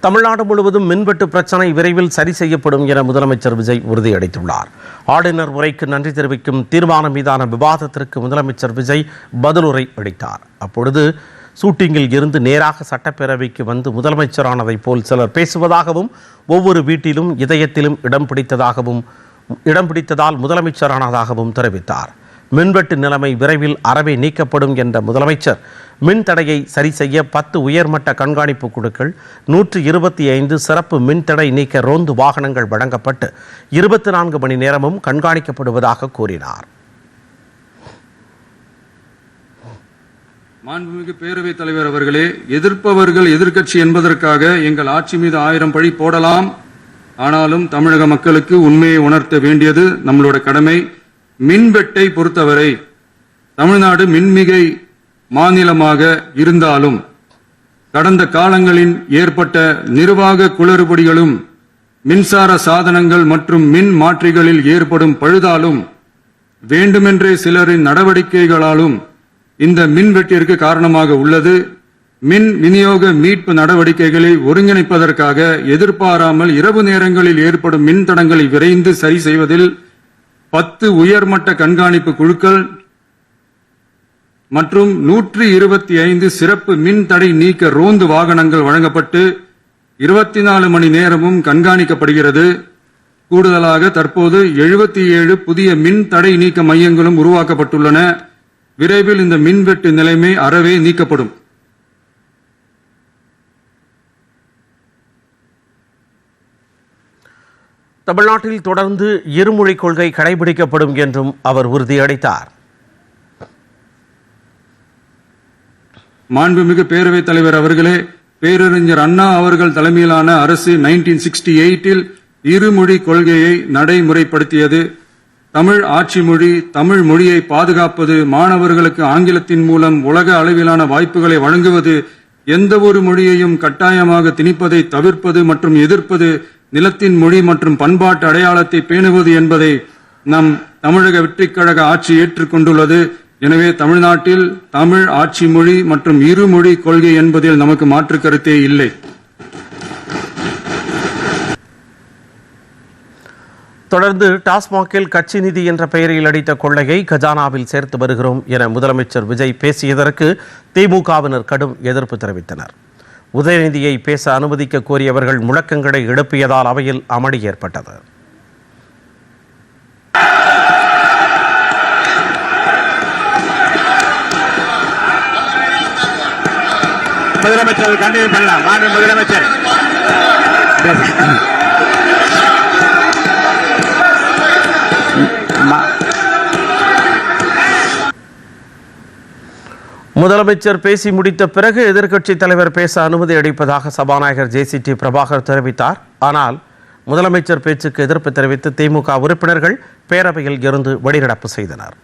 தமிழ்நாடு முழுவதும் மின்வெட்டு பிரச்சனை விரைவில் சரி செய்யப்படும் என முதலமைச்சர் விஜய் உறுதியளித்துள்ளார். ஆளுநர் உரைக்கு நன்றி தெரிவிக்கும் தீர்மானம் மீதான விவாதத்திற்கு முதலமைச்சர் விஜய் பதிலுரை அளித்தார். அப்பொழுது ஷூட்டிங்கில் இருந்து நேராக சட்டப்பேரவைக்கு வந்து முதலமைச்சரானதை போல் சிலர் பேசுவதாகவும், ஒவ்வொரு வீட்டிலும் இதயத்திலும் இடம் பிடித்ததால் முதலமைச்சரானதாகவும் தெரிவித்தார். மின்வெட்டு நிலைமை விரைவில் அறவே நீக்கப்படும் என்ற முதலமைச்சர் மின் தடையை சரி செய்ய 10 உயர்மட்ட கண்காணிப்பு குழுக்கள், 125 சிறப்பு மின்தடை நீக்க ரோந்து வாகனங்கள் வழங்கப்பட்டு 24 மணி நேரமும் கண்காணிக்கப்படுவதாக கூறினார். மாண்புமிகு பேரவைத் தலைவர் அவர்களே, எதிர்ப்பவர்கள் எதிர்க்கட்சி என்பதற்காக எங்கள் ஆட்சி மீது 1000 பழி போடலாம். ஆனாலும் தமிழக மக்களுக்கு உண்மையை உணர்த்த வேண்டியது நம்மளோட கடமை. மின்வெட்டை பொறுத்தவரை தமிழ்நாடு மின்மிகை மாநிலமாக இருந்தாலும் கடந்த காலங்களில் ஏற்பட்ட நிர்வாக குளறுபடிகளும் மின்சார சாதனங்கள் மற்றும் மின் மாற்றிகளில் ஏற்படும் பழுதாலும் வேண்டுமென்றே சிலரின் நடவடிக்கைகளாலும் இந்த மின்வெட்டிற்கு காரணமாக உள்ளது. மின் விநியோக மீட்பு நடவடிக்கைகளை ஒருங்கிணைப்பதற்காக எதிர்பாராமல் இரவு நேரங்களில் ஏற்படும் மின் தடங்களை விரைந்து சரி செய்வதில் 10 உயர்மட்ட கண்காணிப்பு குழுக்கள் மற்றும் 125 சிறப்பு மின் தடை நீக்க ரோந்து வாகனங்கள் வழங்கப்பட்டு 24 மணி நேரமும் கண்காணிக்கப்படுகிறது. கூடுதலாக தற்போது 77 புதிய மின் தடை நீக்க மையங்களும் உருவாக்கப்பட்டுள்ளன. விரைவில் இந்த மின்வெட்டு நிலைமை அறவே நீக்கப்படும். தமிழ்நாட்டில் தொடர்ந்து இருமொழிக் கொள்கை கடைபிடிக்கப்படும் என்றும் அவர் உறுதியளித்தார். மாண்புமிகு பேரவைத் தலைவர் அவர்களே, பேரறிஞர் அண்ணா அவர்கள் தலைமையிலான அரசு 1968 இருமொழி கொள்கையை நடைமுறைப்படுத்தியது. தமிழ் ஆட்சி மொழி, தமிழ் மொழியை பாதுகாப்பது, மாணவர்களுக்கு ஆங்கிலத்தின் மூலம் உலக அளவிலான வாய்ப்புகளை வழங்குவது, எந்த ஒரு மொழியையும் கட்டாயமாக திணிப்பதை தவிர்ப்பது மற்றும் எதிர்ப்பது, நிலத்தின் மொழி மற்றும் பண்பாட்டு அடையாளத்தை பேணுவது என்பதை நம் தமிழக வெற்றிக் கழக ஆட்சி ஏற்றுக்கொண்டுள்ளது. எனவே தமிழ்நாட்டில் தமிழ் ஆட்சி மொழி மற்றும் இருமொழி கொள்கை என்பதில் நமக்கு மாற்று கருத்தே இல்லை. தொடர்ந்து டாஸ்மாகில் கட்சி நிதி என்ற பெயரில் அடித்த கொள்ளையை கஜானாவில் சேர்த்து வருகிறோம் என முதலமைச்சர் விஜய் பேசியதற்கு திமுகவினர் கடும் எதிர்ப்பு தெரிவித்தனர். உதயநிதியை பேச அனுமதிக்க கோரியவர்கள் முழக்கங்களை எழுப்பியதால் அவையில் அமளி ஏற்பட்டது. முதலமைச்சர் கண்டிப்பாக பண்ணலாம். மாண்பு முதலமைச்சர் முதலமைச்சர் பேசி முடித்த பிறகு எதிர்க்கட்சித் தலைவர் பேச அனுமதி அளிப்பதாக சபாநாயகர் JCT பிரபாகர் தெரிவித்தார். ஆனால் முதலமைச்சர் பேச்சுக்கு எதிர்ப்பு தெரிவித்து திமுக உறுப்பினர்கள் பேரவையில் இருந்து வெளிநடப்பு செய்தனர்.